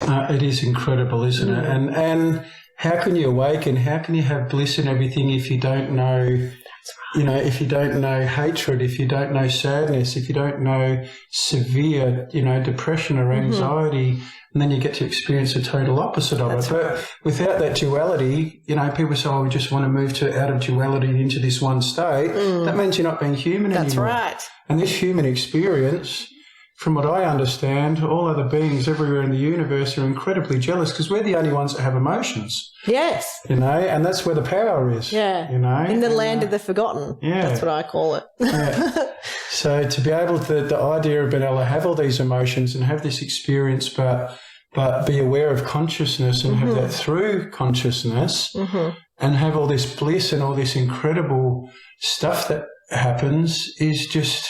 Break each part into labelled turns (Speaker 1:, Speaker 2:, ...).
Speaker 1: It is incredible, isn't it? And how can you awaken? How can you have bliss in everything if you don't know, if you don't know hatred, if you don't know sadness, if you don't know severe, depression or anxiety, and then you get to experience the total opposite of it. But without that duality, people say, we just want to move out of duality into this one state. That means you're not being human anymore. That's right. And this human experience, from what I understand, all other beings everywhere in the universe are incredibly jealous because we're the only ones that have emotions. Yes. And that's where the power is. Yeah.
Speaker 2: In the land of the forgotten. Yeah. That's what I call it.
Speaker 1: Yeah. So to be able to, the idea of being able to have all these emotions and have this experience, but be aware of consciousness and have that through consciousness and have all this bliss and all this incredible stuff that happens is just...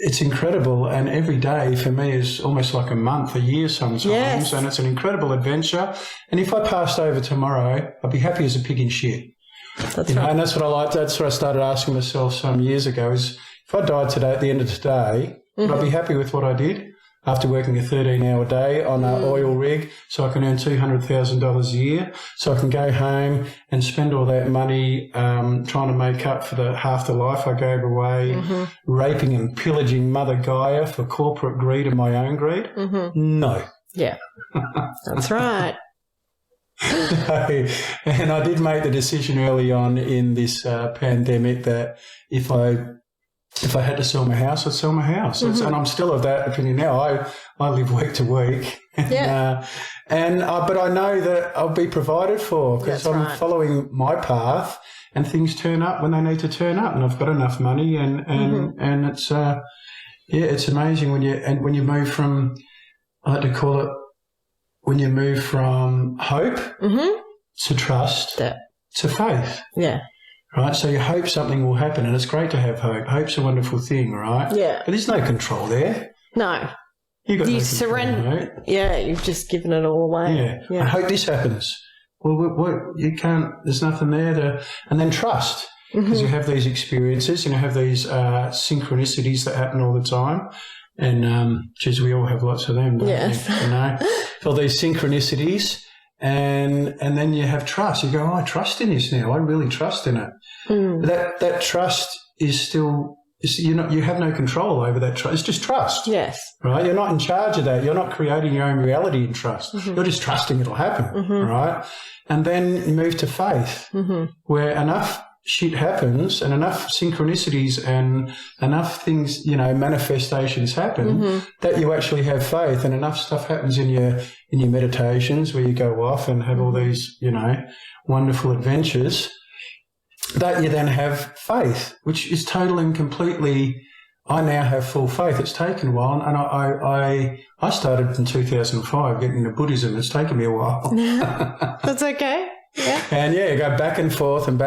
Speaker 1: It's incredible, and every day for me is almost like a month, a year sometimes, and it's an incredible adventure. And if I passed over tomorrow, I'd be happy as a pig in shit. That's right. And that's what I like. That's what I started asking myself some years ago is if I died today at the end of today, would I be happy with what I did after working a 13-hour day on an oil rig so I can earn $200,000 a year, so I can go home and spend all that money trying to make up for the half the life I gave away, raping and pillaging Mother Gaia for corporate greed and my own greed? No.
Speaker 2: Yeah, that's right.
Speaker 1: And I did make the decision early on in this pandemic that if I had to sell my house, I'd sell my house. And I'm still of that opinion now. I live week to week. But I know that I'll be provided for because I'm following my path and things turn up when they need to turn up and I've got enough money and it's, it's amazing when you move from, I like to call it, when you move from hope to trust to faith. Yeah. Right, so you hope something will happen, and it's great to have hope. Hope's a wonderful thing, right? Yeah. But there's no control there.
Speaker 2: No.
Speaker 1: You
Speaker 2: surrender. Right? Yeah, you've just given it all away.
Speaker 1: Yeah. I hope this happens. Well, you can't. There's nothing there and then trust, because you have these experiences, and you have these synchronicities that happen all the time, and geez, we all have lots of them, don't we? All these synchronicities. And then you have trust. You go, I trust in this now. I really trust in it. That trust is still, you have no control over that trust. It's just trust. Yes. Right? You're not in charge of that. You're not creating your own reality in trust. You're just trusting it'll happen. Right? And then you move to faith, where enough shit happens and enough synchronicities and enough things, manifestations happen that you actually have faith, and enough stuff happens in your meditations where you go off and have all these, wonderful adventures that you then have faith, which is total and completely, I now have full faith. It's taken a while, and I started in 2005 getting into Buddhism. It's taken me a while.
Speaker 2: That's okay. Yeah.
Speaker 1: And you go back and forth and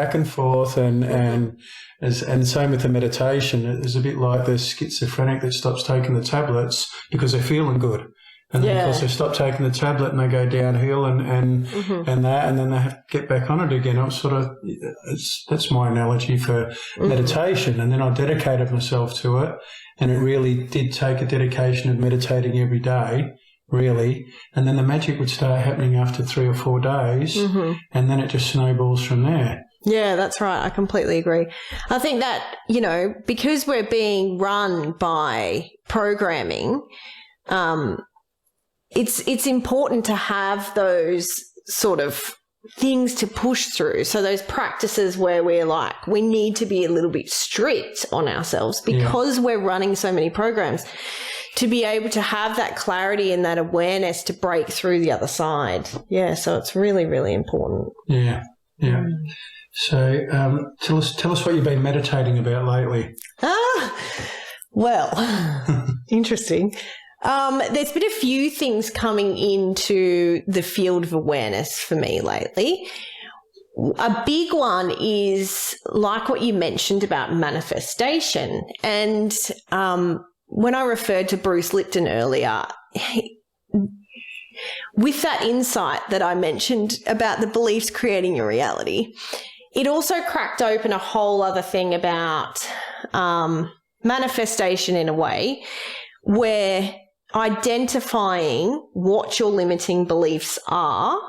Speaker 1: same with the meditation. It's a bit like the schizophrenic that stops taking the tablets because they're feeling good. And then, of course, they stop taking the tablet and they go downhill and then they have to get back on it again. That's my analogy for meditation. And then I dedicated myself to it, and it really did take a dedication of meditating every day, really. And then the magic would start happening after 3 or 4 days, and then it just snowballs from there.
Speaker 2: Yeah, that's right. I completely agree. I think that, because we're being run by programming, it's important to have those sort of things to push through. So those practices where we're like, we need to be a little bit strict on ourselves because we're running so many programs, to be able to have that clarity and that awareness to break through the other side. Yeah, so it's really, really important.
Speaker 1: Yeah, yeah. So tell us what you've been meditating about lately.
Speaker 2: Well, interesting. There's been a few things coming into the field of awareness for me lately. A big one is like what you mentioned about manifestation. And when I referred to Bruce Lipton earlier, with that insight that I mentioned about the beliefs creating your reality, it also cracked open a whole other thing about manifestation in a way where identifying what your limiting beliefs are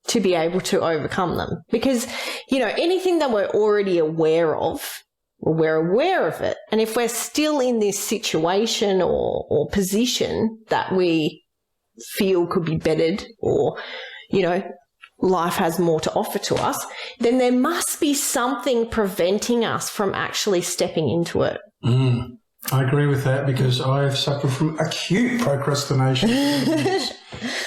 Speaker 2: to be able to overcome them. Because, anything that we're already aware of, we're aware of it. And if we're still in this situation or position that we feel could be bettered or, life has more to offer to us, then there must be something preventing us from actually stepping into it.
Speaker 1: I agree with that because I've suffered from acute procrastination.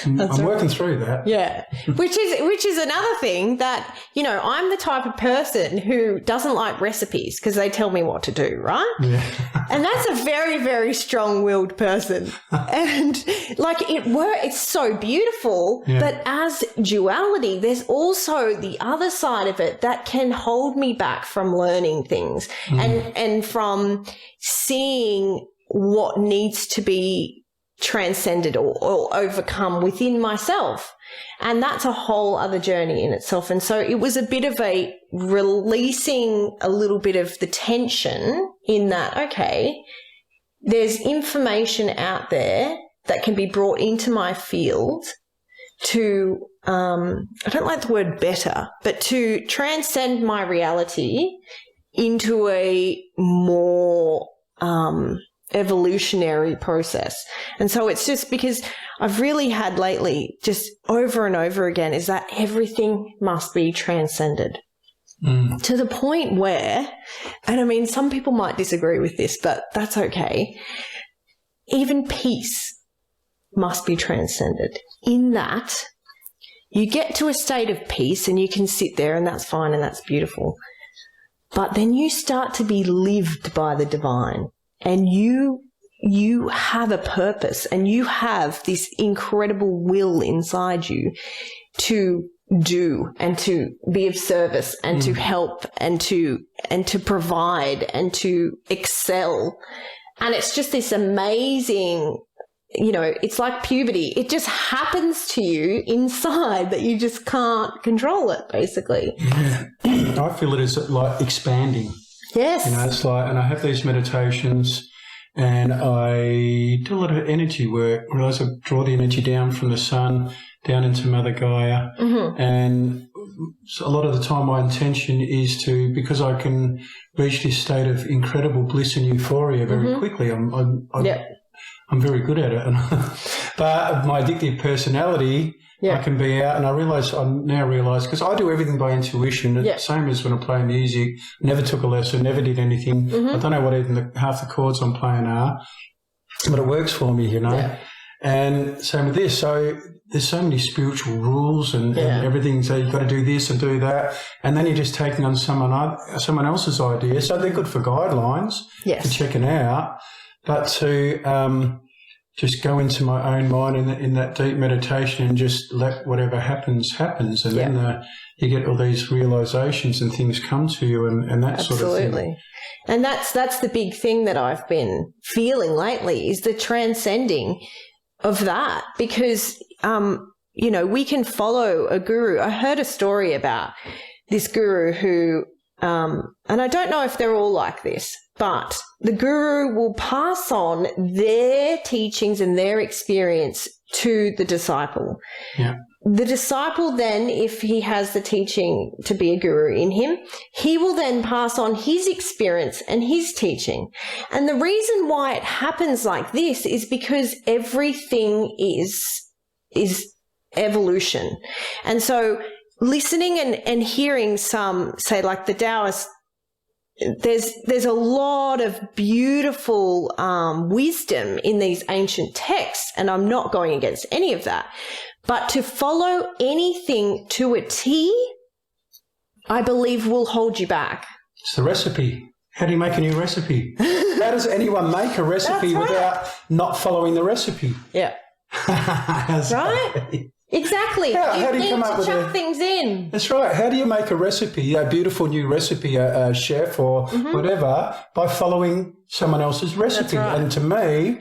Speaker 1: I'm working through that.
Speaker 2: Yeah. Which is another thing that, I'm the type of person who doesn't like recipes because they tell me what to do, right?
Speaker 1: Yeah.
Speaker 2: And that's a very, very strong-willed person. And it's so beautiful, but as duality, there's also the other side of it that can hold me back from learning things and from seeing what needs to be transcended or overcome within myself. And that's a whole other journey in itself. And so it was a bit of a releasing a little bit of the tension in that, okay, there's information out there that can be brought into my field to, I don't like the word better, but to transcend my reality into a more evolutionary process. And so it's just because I've really had lately just over and over again is that everything must be transcended to the point where, and I mean, some people might disagree with this, but that's okay. Even peace must be transcended in that you get to a state of peace and you can sit there and that's fine and that's beautiful. But then you start to be lived by the divine. And you have a purpose and you have this incredible will inside you to do and to be of service and to help and to provide and to excel. And it's just this amazing, it's like puberty. It just happens to you inside that you just can't control it, basically.
Speaker 1: Yeah. I feel it is like expanding.
Speaker 2: Yes.
Speaker 1: It's like, and I have these meditations and I do a lot of energy work. I realise I draw the energy down from the sun, down into Mother Gaia. And so a lot of the time my intention is to, because I can reach this state of incredible bliss and euphoria very quickly. I'm very good at it. But my addictive personality, I can be out, and I now realise, because I do everything by intuition, same as when I play music, never took a lesson, never did anything. I don't know what even half the chords I'm playing are, but it works for me, And same with this. So there's so many spiritual rules and everything. So you've got to do this and do that. And then you're just taking on someone else's idea. So they're good for guidelines for checking out. But to just go into my own mind in that deep meditation and just let whatever happens. And then you get all these realizations and things come to you and that sort of thing.
Speaker 2: Absolutely. And that's the big thing that I've been feeling lately is the transcending of that, because, we can follow a guru. I heard a story about this guru who, and I don't know if they're all like this, but the guru will pass on their teachings and their experience to the disciple.
Speaker 1: Yeah.
Speaker 2: The disciple then, if he has the teaching to be a guru in him, he will then pass on his experience and his teaching. And the reason why it happens like this is because everything is evolution. And so listening and hearing some, say like the Taoists, there's a lot of beautiful wisdom in these ancient texts, and I'm not going against any of that. But to follow anything to a T, I believe will hold you back.
Speaker 1: It's the recipe. How do you make a new recipe? How does anyone make a recipe without not following the recipe?
Speaker 2: Yeah. Right? Exactly.
Speaker 1: How do you
Speaker 2: need
Speaker 1: come up
Speaker 2: to
Speaker 1: with
Speaker 2: chuck things in.
Speaker 1: That's right. How do you make a recipe, a beautiful new recipe, a chef or whatever, by following someone else's recipe?
Speaker 2: Right.
Speaker 1: And to me,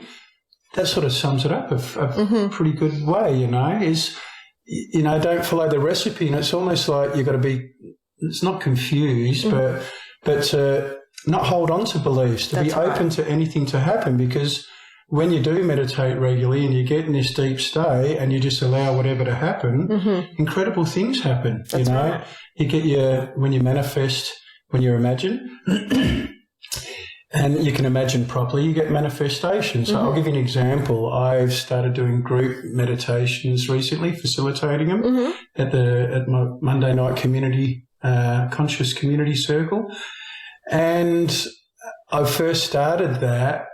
Speaker 1: that sort of sums it up a pretty good way, is, don't follow the recipe. And it's almost like you've got to be, it's not confused, but to not hold on to beliefs, to be open to anything to happen, because when you do meditate regularly and you get in this deep state and you just allow whatever to happen, incredible things happen.
Speaker 2: That's right.
Speaker 1: You get when you manifest, when you imagine. And you can imagine properly, you get manifestation. So I'll give you an example. I've started doing group meditations recently, facilitating them at my Monday night community, conscious community circle. And I first started that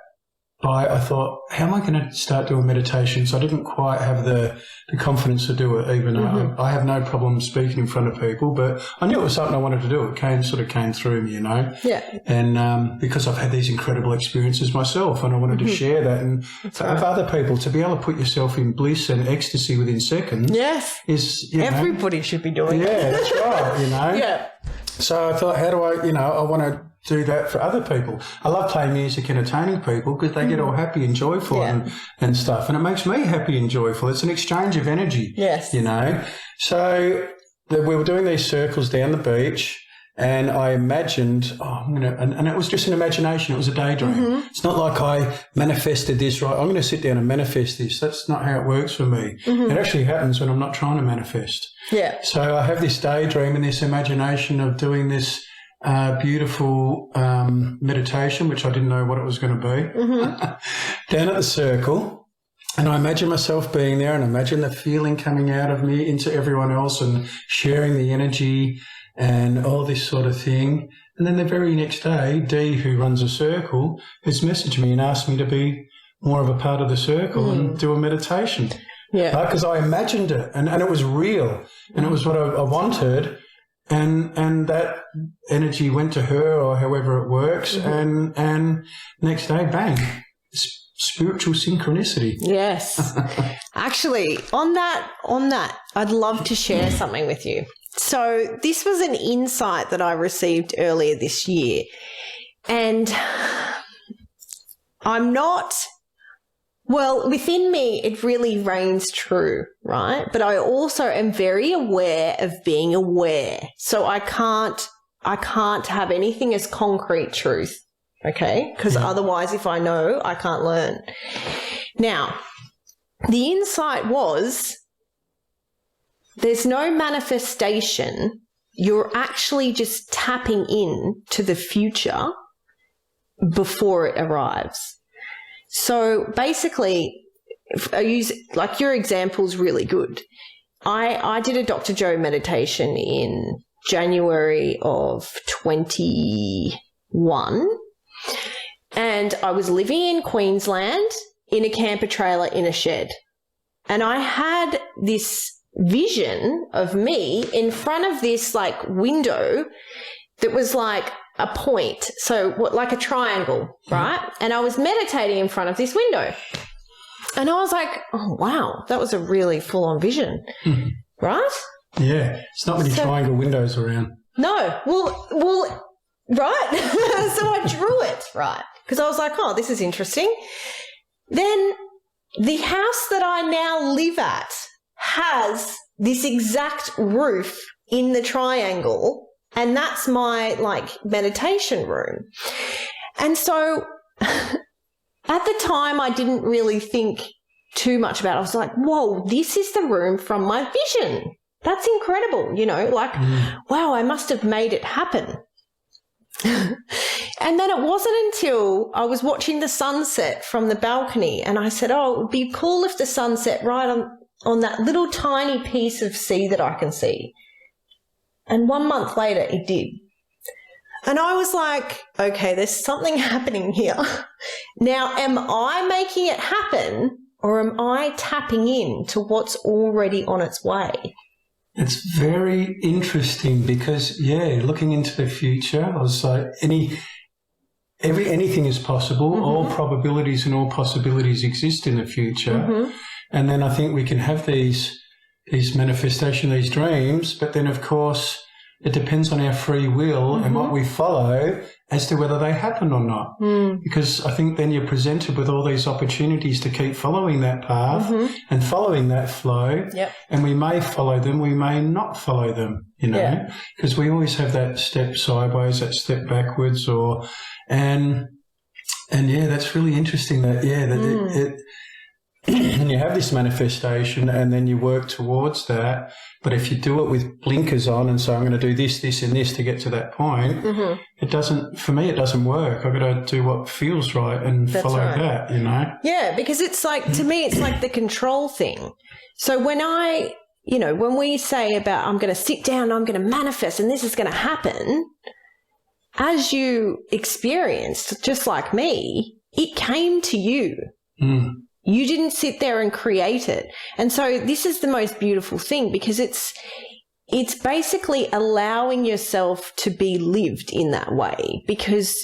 Speaker 1: I thought, how am I going to start doing meditations? I didn't quite have the confidence to do it, even though I have no problem speaking in front of people, but I knew it was something I wanted to do. It came through me,
Speaker 2: Yeah.
Speaker 1: And because I've had these incredible experiences myself, and I wanted to share that and have other people to be able to put yourself in bliss and ecstasy within seconds.
Speaker 2: Yes.
Speaker 1: Is
Speaker 2: everybody should be doing it.
Speaker 1: Yeah, that's right,
Speaker 2: Yeah.
Speaker 1: So I thought, how do I, I want to do that for other people. I love playing music, entertaining people, because they get all happy and joyful and stuff. And it makes me happy and joyful. It's an exchange of energy.
Speaker 2: Yes.
Speaker 1: So we were doing these circles down the beach, and I imagined, and it was just an imagination. It was a daydream. It's not like I manifested this, right? I'm going to sit down and manifest this. That's not how it works for me. It actually happens when I'm not trying to manifest.
Speaker 2: Yeah.
Speaker 1: So I have this daydream and this imagination of doing this beautiful meditation, which I didn't know what it was going to be, down at the circle. And I imagine myself being there, and imagine the feeling coming out of me into everyone else and sharing the energy and all this sort of thing. And then the very next day, Dee, who runs a circle, has messaged me and asked me to be more of a part of the circle and do a meditation.
Speaker 2: Yeah.
Speaker 1: Because I imagined it, and it was real, and it was what I wanted. And that energy went to her, or however it works, and next day, bang, spiritual synchronicity.
Speaker 2: Yes. Actually, on that, I'd love to share something with you. So this was an insight that I received earlier this year, and within me, it really reigns true, right? But I also am very aware of being aware. So I can't have anything as concrete truth, okay? Because otherwise, if I know, I can't learn. Now, the insight was there's no manifestation. You're actually just tapping in to the future before it arrives. So basically, if I use, like, your example's really good. I did a Dr. Joe meditation in January of 21, and I was living in Queensland in a camper trailer in a shed. And I had this vision of me in front of this, like, window that was like a point, so like a triangle, right? And I was meditating in front of this window. And I was like, oh, wow, that was a really full-on vision, right?
Speaker 1: Yeah, it's not many triangle windows around.
Speaker 2: No, well, right? So I drew it, right? Because I was like, oh, this is interesting. Then the house that I now live at has this exact roof in the triangle, and that's my, like, meditation room. And so at the time, I didn't really think too much about it. I was like, whoa, this is the room from my vision. That's incredible, wow, I must have made it happen. And then it wasn't until I was watching the sunset from the balcony, and I said, oh, it would be cool if the sun set right on that little tiny piece of sea that I can see. And 1 month later, it did. And I was like, okay, there's something happening here. Now, am I making it happen, or am I tapping in to what's already on its way?
Speaker 1: It's very interesting because, looking into the future, I was like, anything is possible. All probabilities and all possibilities exist in the future. And then I think we can have these manifestation, these dreams, but then, of course, it depends on our free will and what we follow as to whether they happen or not. Because I think then you're presented with all these opportunities to keep following that path and following that flow.
Speaker 2: Yep.
Speaker 1: And we may follow them, we may not follow them, because we always have that step sideways, that step backwards, and And yeah, that's really interesting. That and you have this manifestation, and then you work towards that. But if you do it with blinkers on, and so I'm going to do this, this, and this to get to that point, it doesn't. For me, it doesn't work. I've got to do what feels right and follow that. You know?
Speaker 2: Yeah, because it's like, to me, it's like the control thing. So when when we say about I'm going to sit down, I'm going to manifest, and this is going to happen, as you experienced, just like me, it came to you. You didn't sit there and create it. And so this is the most beautiful thing, because it's basically allowing yourself to be lived in that way, because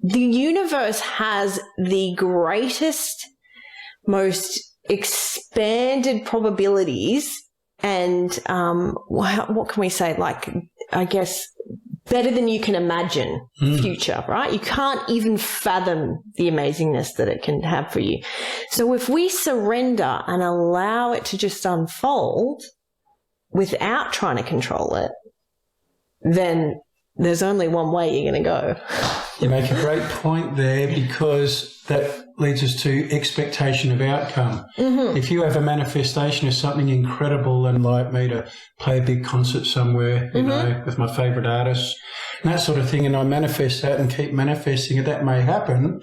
Speaker 2: the universe has the greatest, most expanded probabilities and what can we say? Like, I guess, better than you can imagine future, right? You can't even fathom the amazingness that it can have for you. So if we surrender and allow it to just unfold without trying to control it, then there's only one way you're going to go.
Speaker 1: You make a great point there, because that leads us to expectation of outcome. If you have a manifestation of something incredible, and like me to play a big concert somewhere, you know, with my favourite artists, and that sort of thing, and I manifest that and keep manifesting it, that may happen.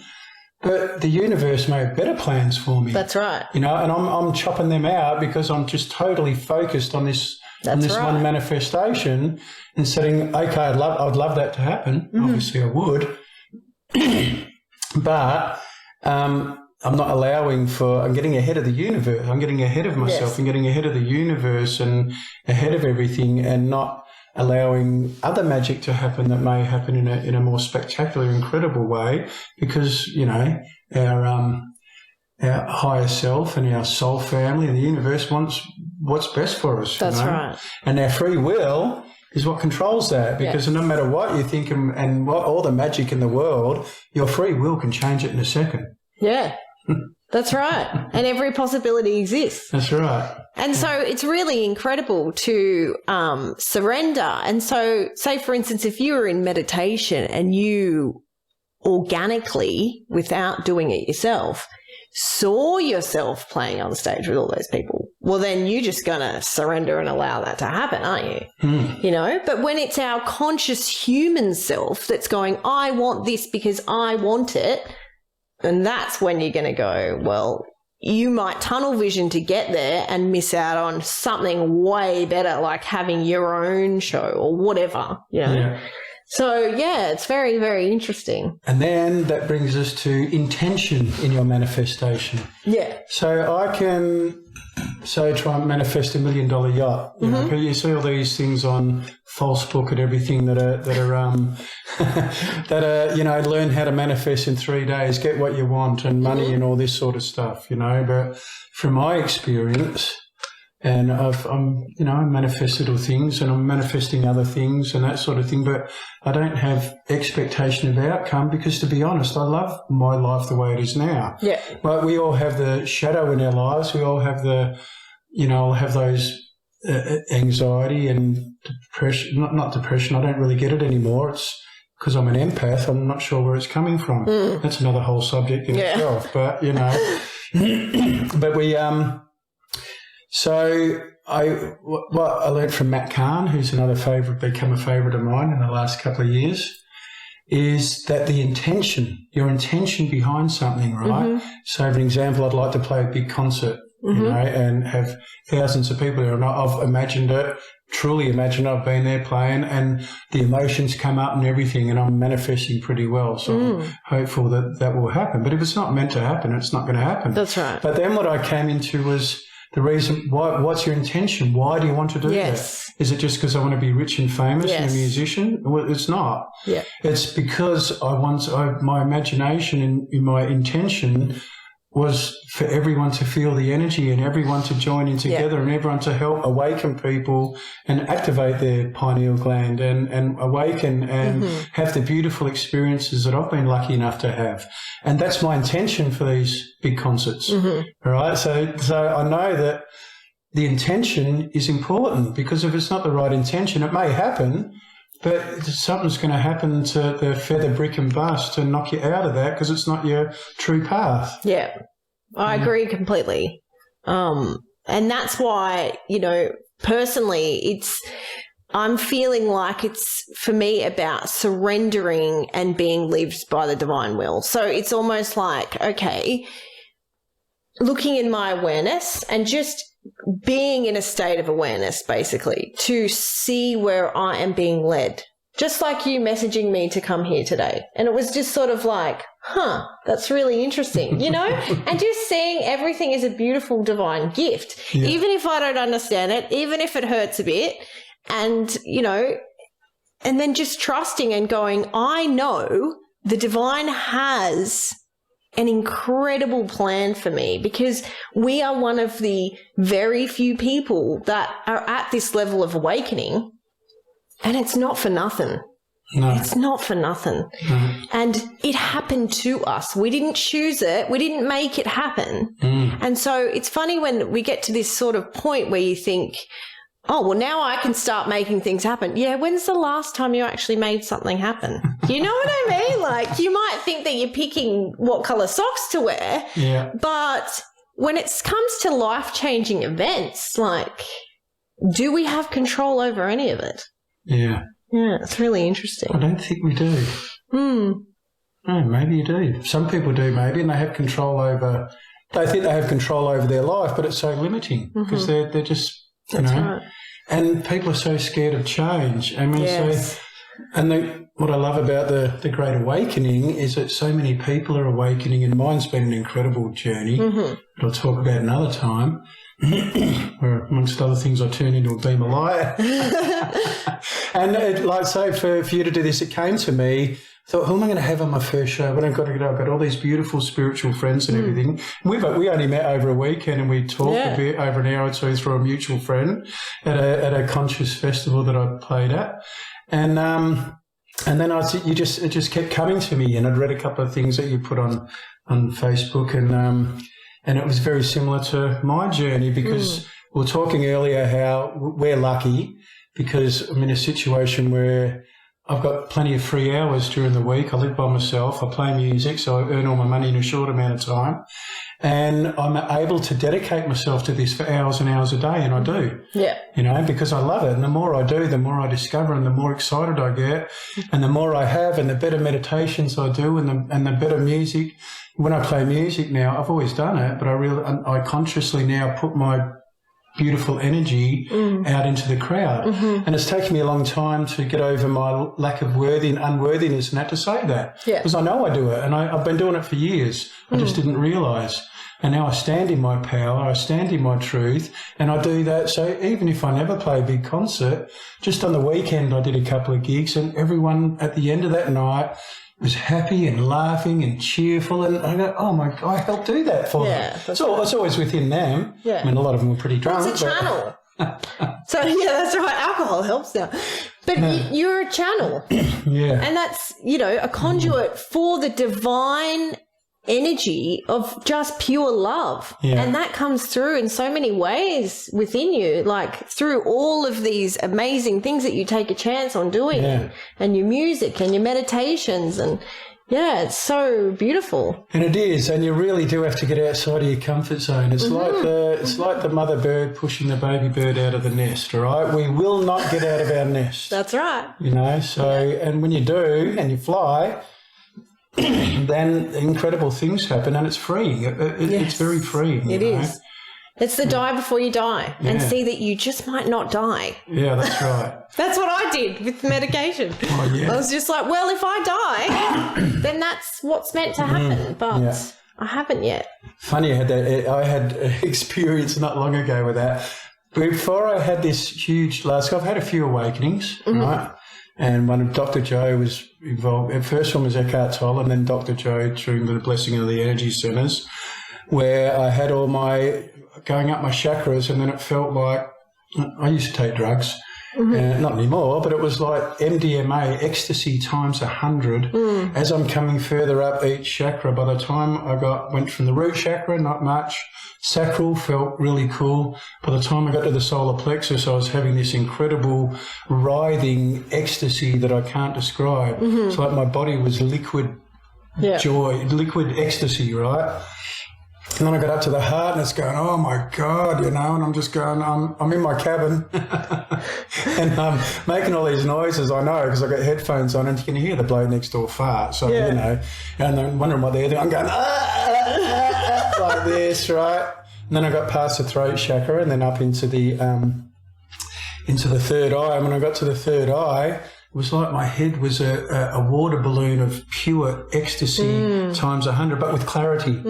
Speaker 1: But the universe may have better plans for me.
Speaker 2: That's right.
Speaker 1: You know, and I'm chopping them out because I'm just totally focused on this one manifestation, and setting, okay, I'd love that to happen. Obviously I would. But I'm not allowing I'm getting ahead of the universe. I'm getting ahead of myself and getting ahead of the universe and ahead of everything, and not allowing other magic to happen that may happen in a more spectacular, incredible way, because, you know, our higher self and our soul family and the universe wants what's best for us.
Speaker 2: That's right.
Speaker 1: And our free will is what controls that, because no matter what you think and what all the magic in the world, your free will can change it in a second.
Speaker 2: Yeah. That's right. And every possibility exists.
Speaker 1: That's right.
Speaker 2: And so it's really incredible to surrender. And so, say, for instance, if you were in meditation and you organically, without doing it yourself, saw yourself playing on stage with all those people, well, then you're just going to surrender and allow that to happen, aren't you? You know, but when it's our conscious human self that's going, I want this because I want it, and that's when you're going to go, well, you might tunnel vision to get there and miss out on something way better, like having your own show or whatever, you know.
Speaker 1: Yeah.
Speaker 2: So, yeah, it's very, very interesting.
Speaker 1: And then that brings us to intention in your manifestation.
Speaker 2: Yeah.
Speaker 1: So I can, try and manifest $1 million yacht. You know, you see all these things on Facebook and everything that are you know, learn how to manifest in 3 days, get what you want, and money and all this sort of stuff, you know. But from my experience, and I manifested all things, and I'm manifesting other things and that sort of thing, but I don't have expectation of outcome, because, to be honest, I love my life the way it is now.
Speaker 2: Yeah.
Speaker 1: But we all have the shadow in our lives. We all have have those anxiety and depression, not depression. I don't really get it anymore. It's because I'm an empath. I'm not sure where it's coming from. That's another whole subject in itself. But, you know, but we, so what I learned from Matt Kahn, who's become a favourite of mine in the last couple of years, is that your intention behind something, right? So, for an example, I'd like to play a big concert, you know, and have thousands of people there. And I've imagined it, truly imagined I've been there playing, and the emotions come up and everything, and I'm manifesting pretty well. So I'm hopeful that will happen. But if it's not meant to happen, it's not going to happen.
Speaker 2: That's right.
Speaker 1: But then what I came into was the reason what's your intention? Why do you want to do that? Is it just because I want to be rich and famous and a musician? Well, it's not. Yeah. It's because my imagination and my intention was for everyone to feel the energy and everyone to join in together and everyone to help awaken people and activate their pineal gland and awaken and have the beautiful experiences that I've been lucky enough to have. And that's my intention for these big concerts. All right. So I know that the intention is important, because if it's not the right intention, it may happen, but something's going to happen to the feather, brick and bust to knock you out of that because it's not your true path.
Speaker 2: Yeah, I agree completely. And that's why, personally, I'm feeling like it's, for me, about surrendering and being lived by the divine will. So it's almost like, okay, looking in my awareness and just being in a state of awareness, basically, to see where I am being led. Just like you messaging me to come here today. And it was just sort of like, that's really interesting, and just seeing everything as a beautiful divine gift, even if I don't understand it, even if it hurts a bit. And, and then just trusting and going, I know the divine has an incredible plan for me because we are one of the very few people that are at this level of awakening, and it's not for nothing.
Speaker 1: No.
Speaker 2: It's not for nothing.
Speaker 1: No.
Speaker 2: And it happened to us. We didn't choose it. We didn't make it happen. And so it's funny when we get to this sort of point where you think, oh, well, now I can start making things happen. Yeah, when's the last time you actually made something happen? You know what I mean? Like, you might think that you're picking what colour socks to wear, but when it comes to life-changing events, like, do we have control over any of it?
Speaker 1: Yeah.
Speaker 2: Yeah, it's really interesting.
Speaker 1: I don't think we do. No, maybe you do. Some people do maybe, and they have control over, they think they have control over their life, but it's so limiting because they're just,
Speaker 2: Right.
Speaker 1: And people are so scared of change. I mean, what I love about the Great Awakening is that so many people are awakening, and mine's been an incredible journey that I'll talk about another time, where amongst other things I turned into a beam of light. And for you to do this, it came to me. I thought, who am I going to have on my first show? But I've got to get up at all these beautiful spiritual friends and everything. We only met over a weekend, and we talked a bit over an hour or two through a mutual friend at a conscious festival that I played at. And then it just kept coming to me, and I'd read a couple of things that you put on Facebook, and it was very similar to my journey because we were talking earlier how we're lucky because I'm in a situation where I've got plenty of free hours during the week. I live by myself. I play music, so I earn all my money in a short amount of time. And I'm able to dedicate myself to this for hours and hours a day, and I do. Yeah. Because I love it. And the more I do, the more I discover, and the more excited I get, and the more I have, and the better meditations I do, and the better music. When I play music now, I've always done it, but I consciously now put my beautiful energy out into the crowd. And it's taken me a long time to get over my lack of unworthiness and that to say that. Because I know I do it, and I've been doing it for years. I just didn't realise. And now I stand in my power, I stand in my truth, and I do that. So even if I never play a big concert, just on the weekend I did a couple of gigs, and everyone at the end of that night was happy and laughing and cheerful, and I go, oh my God, I helped do that for them. It's always within them. I mean, a lot of them were pretty drunk.
Speaker 2: It's a channel. So, that's right. Alcohol helps now. But you're a channel. And that's, a conduit for the divine energy of just pure love. And that comes through in so many ways within you, like through all of these amazing things that you take a chance on doing, and your music and your meditations, and it's so beautiful.
Speaker 1: And it is, and you really do have to get outside of your comfort zone. It's like the mother bird pushing the baby bird out of the nest, all right? We will not get out of our nest.
Speaker 2: That's right.
Speaker 1: And when you do and you fly, then incredible things happen, and it's free. It's very free.
Speaker 2: It is. It's the die before you die, and see that you just might not die.
Speaker 1: Yeah, that's right.
Speaker 2: That's what I did with medication. I was just like, well, if I die, then that's what's meant to happen, but I haven't yet.
Speaker 1: Funny, I had an experience not long ago with that. Before I had this huge I've had a few awakenings, right? And one of Dr. Joe was involved. The first one was Eckhart Tolle, and then Dr. Joe through the blessing of the energy centers, where I had all my going up my chakras, and then it felt like I used to take drugs, Not anymore, but it was like MDMA, ecstasy times 100. As I'm coming further up each chakra, by the time I went from the root chakra, not much. Sacral felt really cool. By the time I got to the solar plexus, I was having this incredible writhing ecstasy that I can't describe. It's like my body was liquid joy, liquid ecstasy, right? And then I got up to the heart and it's going, oh my God, and I'm just going, I'm in my cabin and I'm making all these noises, I know, because I've got headphones on and you can hear the bloke next door fart. So, and then wondering what they're doing, I'm going, like this, right? And then I got past the throat chakra and then up into the third eye. And when I got to the third eye, it was like my head was a water balloon of pure ecstasy times 100, but with clarity.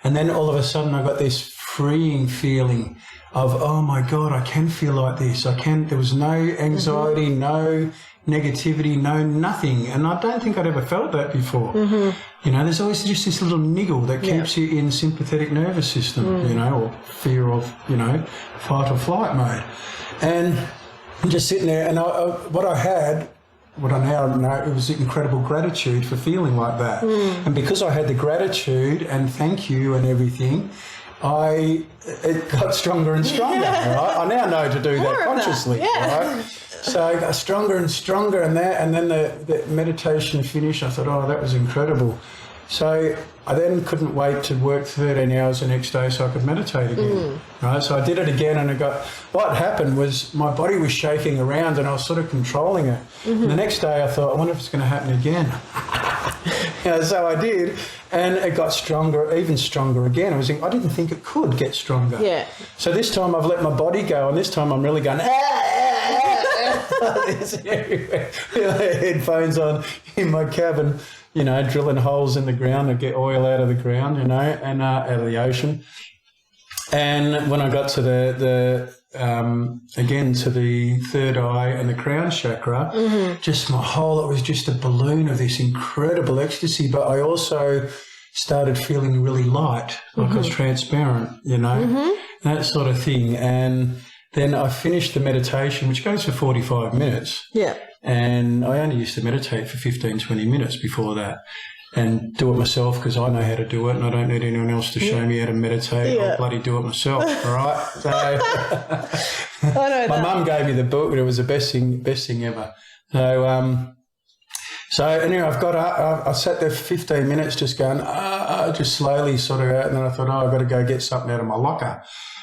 Speaker 1: And then all of a sudden I got this freeing feeling of, oh my God, I can feel like this. There was no anxiety, no negativity, no nothing. And I don't think I'd ever felt that before. There's always just this little niggle that keeps you in sympathetic nervous system, or fear of, fight or flight mode. And I'm just sitting there and what I now know, it was incredible gratitude for feeling like that. And because I had the gratitude and thank you and everything, it got stronger and stronger. Right? I now know to do that consciously. Right? So I got stronger and stronger and then the meditation finished. I thought, oh, that was incredible. So I then couldn't wait to work 13 hours the next day so I could meditate again. Right? So I did it again and what happened was my body was shaking around and I was sort of controlling it. And the next day I thought, I wonder if it's going to happen again. So I did, and it got stronger, even stronger again. I didn't think it could get stronger. Yeah. So this time I've let my body go, and this time I'm really going, headphones on in my cabin, drilling holes in the ground to get oil out of the ground, and out of the ocean. And when I got to again to the third eye and the crown chakra, just it was just a balloon of this incredible ecstasy. But I also started feeling really light, like I was transparent, that sort of thing. And then I finished the meditation, which goes for 45 minutes. Yeah. And I only used to meditate for 15, 20 minutes before that and do it myself because I know how to do it and I don't need anyone else to show me how to meditate. I'll bloody do it myself, all right? So I know my mum gave me the book and it was the best thing ever. So anyway, I've got up, I sat there for 15 minutes just going, just slowly sort of out, and then I thought, I've got to go get something out of my locker.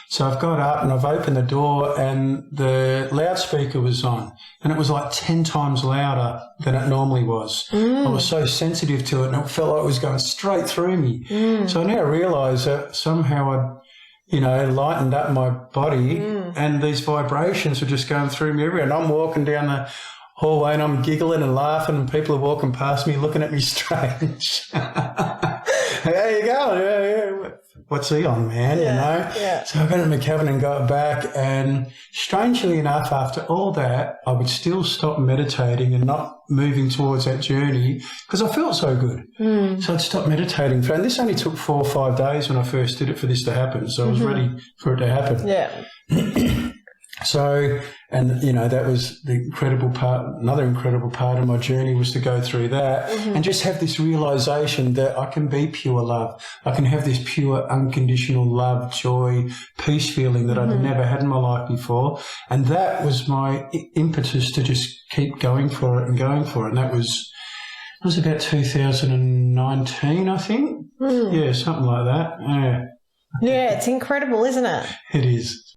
Speaker 1: So I've got up and I've opened the door and the loudspeaker was on and it was like 10 times louder than it normally was. I was so sensitive to it and it felt like it was going straight through me. So I now realise that somehow I'd, lightened up my body and these vibrations were just going through me everywhere. And I'm walking down the hallway and I'm giggling and laughing and people are walking past me looking at me strange. How you going? Yeah. What's he on, man? Yeah. So I got in my cabin and got back, and strangely enough, after all that, I would still stop meditating and not moving towards that journey because I felt so good. So I'd stop meditating. And this only took 4 or 5 days when I first did it for this to happen. So I was ready for it to happen. Yeah. So, and that was the incredible part. Another incredible part of my journey was to go through that and just have this realization that I can be pure love. I can have this pure unconditional love, joy, peace feeling that I'd never had in my life before. And that was my impetus to just keep going for it and going for it. And that was about 2019, I think. Yeah, something like that. Yeah.
Speaker 2: Yeah, it's incredible, isn't it?
Speaker 1: It is.